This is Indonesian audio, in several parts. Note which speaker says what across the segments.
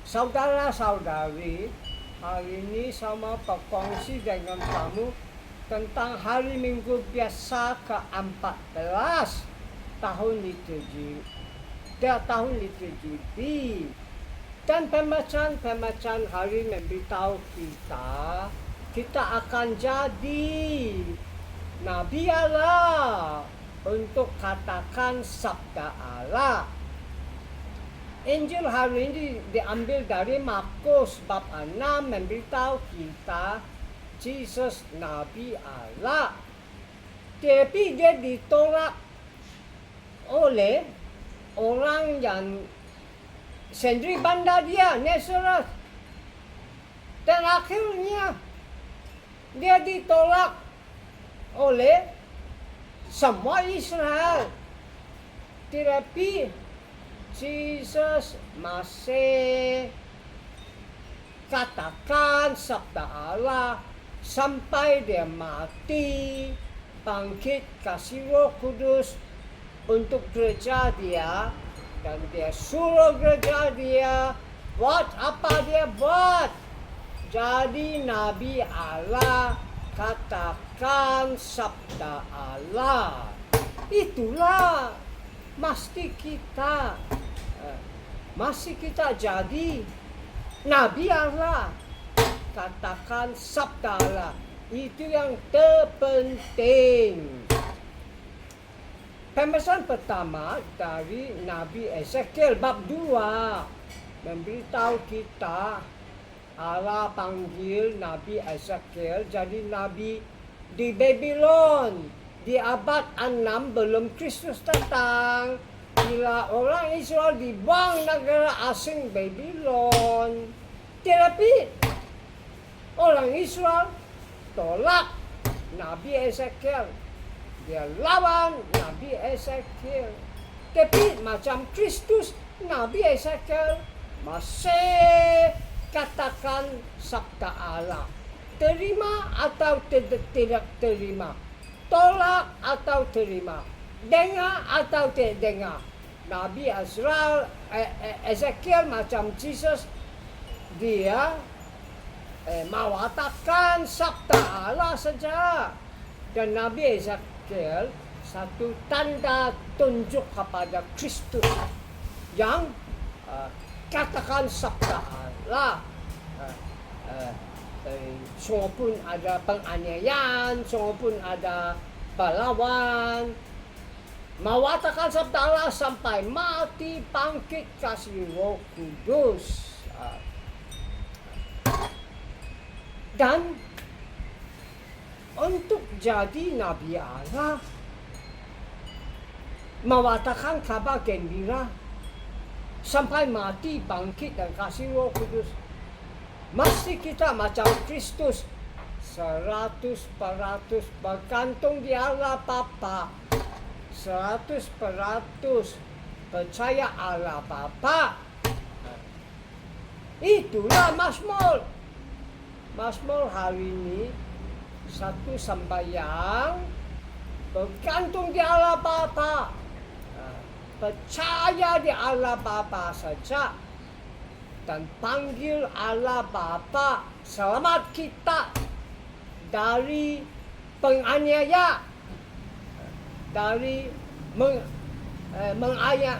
Speaker 1: Saudara-saudari, hari ini sama berkongsi dengan kamu tentang hari Minggu biasa ke-14 tahun liturgi B. Dan pembacaan hari memberitahu kita akan jadi Nabi Allah untuk katakan sabda Allah. Injil hari ini diambil dari Markus bab 6 memberitahu kita Yesus Nabi Allah. Tapi dia ditolak oleh orang yang sendiri banda dia, Nazareth. Dan akhirnya dia ditolak oleh semua Israel. Tetapi Yesus masih katakan sabda Allah sampai dia mati, bangkit, kasih Roh Kudus untuk gereja dia, dan dia suruh gereja dia buat apa dia buat. Jadi Nabi Allah katakan sabda Allah. Itulah masih kita jadi Nabi Allah, katakan sabda Allah. Itu yang terpenting. Pembahasan pertama dari Nabi Ezekiel bab 2 memberitahu kita Allah panggil Nabi Ezekiel jadi nabi di Babylon di abad 6 belum Kristus datang. Bila orang Israel dibuang negara asing Babylon, tetapi orang Israel tolak Nabi Ezekiel. Dia lawan Nabi Ezekiel. Tapi macam Kristus, Nabi Ezekiel masih katakan sabda Allah. Terima atau tidak terima, tolak atau terima, dengar atau tidak dengar. Nabi Ezekiel macam Yesus, dia mengatakan sabda Allah saja. Dan Nabi Ezekiel satu tanda tunjuk kepada Kristus yang katakan sabda Allah. Semua pun ada penganiayaan, semua pun ada pahlawan. Mengatakan sabda Allah sampai mati, bangkit, kasih Roh Kudus. Dan untuk jadi Nabi Allah, mengatakan kabar gembira sampai mati, bangkit, dan kasih Roh Kudus. Mesti kita macam Kristus 100% bergantung di Allah Bapa, 100% percaya Allah Bapa. Itulah Mazmur hari ini, satu sembahyang bergantung di Allah Bapa, percaya di Allah Bapa saja, dan panggil Allah Bapa selamat kita dari penganiaya, dari menganiaya.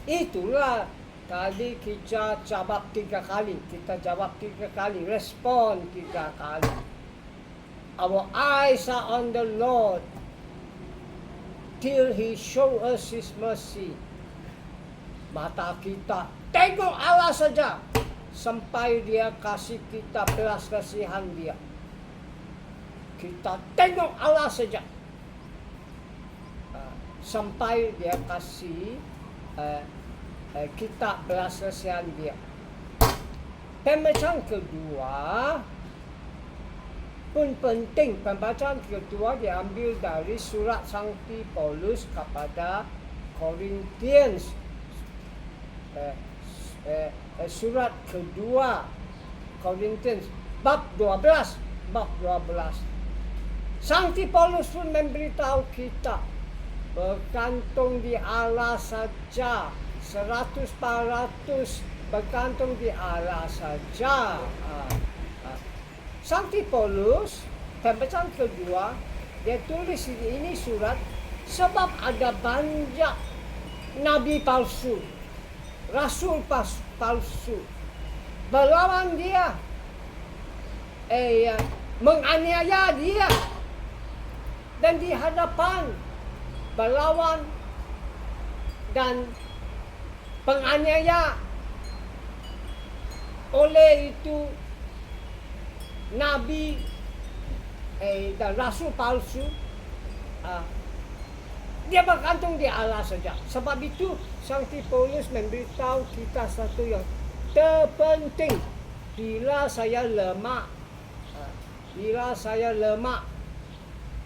Speaker 1: Itulah tadi kita jawab 3 kali, respon 3 kali. Our eyes are on the Lord till He show us His mercy. Mata kita tengok Allah saja sampai Dia kasih kita belas kasihan Dia. Kita tengok Allah saja sampai Dia kasih kita belas kasihan Dia. Pembacaan kedua pun penting. Pembacaan kedua diambil dari surat Sankti Paulus kepada Korintians. Surat kedua Korintians bab 12. Sankti Paulus pun memberitahu kita bergantung di Allah saja 100% bergantung di Allah saja. Santi Paulus, pembacaan kedua, dia tulis ini surat sebab ada banyak nabi palsu, rasul palsu, berlawan dia, menganiaya dia, dan di hadapan berlawan dan penganiaya oleh itu nabi dan rasul palsu, dia bergantung di Allah saja. Sebab itu Santi Paulus memberitahu kita satu yang terpenting. Bila saya lemah,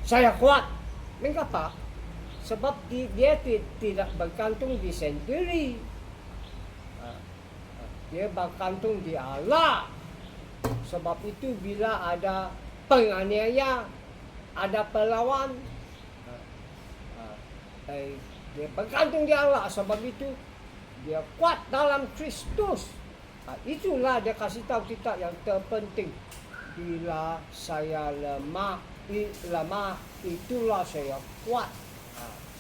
Speaker 1: saya kuat. Mengapa? Sebab dia tidak bergantung di sendiri. Dia bergantung di Allah. Sebab itu bila ada penganiaya, ada pelawan, dia bergantung di Allah. Sebab itu dia kuat dalam Kristus. Itulah dia kasih tahu kita yang terpenting. Bila saya lemah, itulah saya kuat.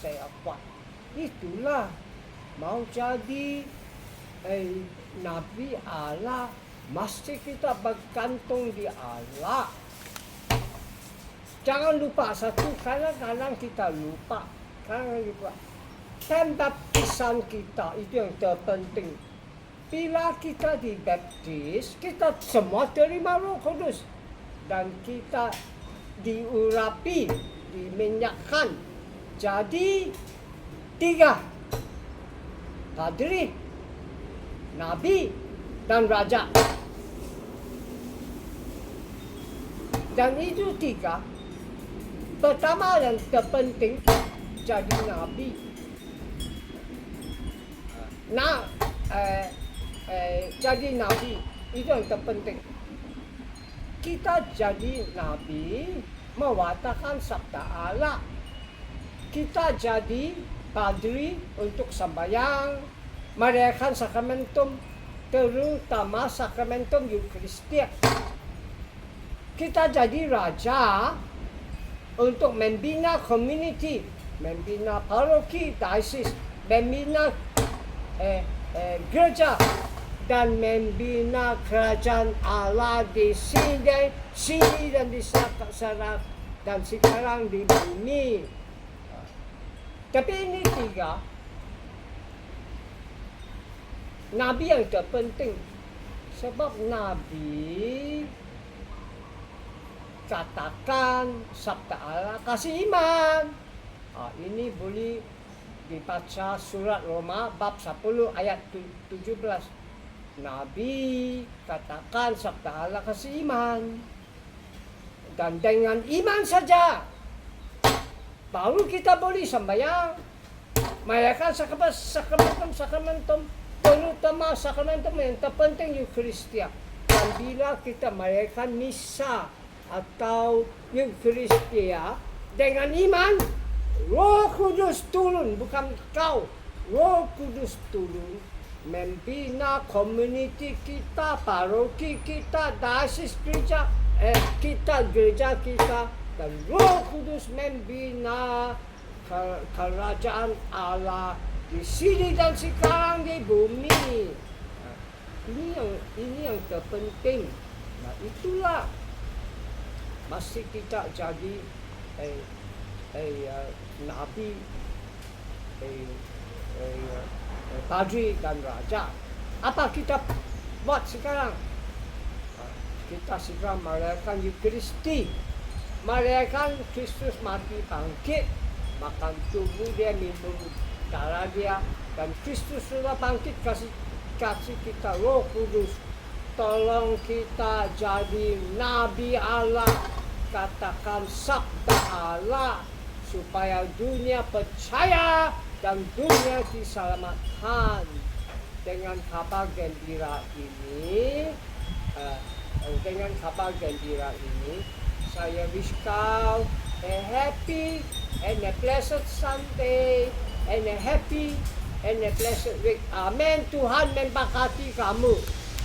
Speaker 1: Saya kuat. Itulah mau jadi Nabi Allah, mesti kita bergantung di Allah. Jangan lupa satu, kadang-kadang kita lupa. Pembaptisan kita itu yang terpenting. Bila kita dibaptis, kita semua terima Roh Kudus. Dan kita diurapi, diminyakkan. Jadi 3. Padri, Nabi, dan Raja. Dan itu 3. Pertama yang terpenting, jadi Nabi. Jadi Nabi, itu yang terpenting. Kita jadi Nabi, mewatakan sabda Allah. Kita jadi padri untuk sembahyang, merayakan sakramentum, terutama sakramentum Eucharistia. Kita jadi raja untuk membina community, membina paroki, diocese, membina gereja, dan membina kerajaan Allah di sini dan di sana dan sekarang di bumi. Tapi ini 3 Nabi yang terpenting. Sebab Nabi katakan sabda Allah, kasih iman. Ini boleh dibaca surat Roma bab 10 ayat 17. Nabi katakan sabda Allah, kasih iman. Dan dengan iman saja baru kita boleh sembahyang, merayakan sakramentum, terutama sakramentum yang terpenting Eucharistia. Dan bila kita merayakan misa atau Eucharistia dengan iman, Roh Kudus turun, bukan kau. Roh Kudus turun, membina community kita, paroki kita, diocese gereja kita, dan Roh Kudus membina kerajaan Allah di sini dan sekarang di bumi. Ini yang terpenting. Nah, itulah mesti kita jadi nabi, padri dan raja. Apa kita buat sekarang? Kita sekarang merayakan Eucharisti, merayakan Kristus mati bangkit, makan tubuh dia, minum darah dia, dan Kristus sudah bangkit, kasih kita Roh Kudus. Tolong kita jadi Nabi Allah, katakan sabda Allah, supaya dunia percaya dan dunia diselamatkan. Dengan kabar gembira ini, saya wish kau a happy and a blessed Sunday and a happy and a blessed week. Amen. Tuhan memberkati kamu.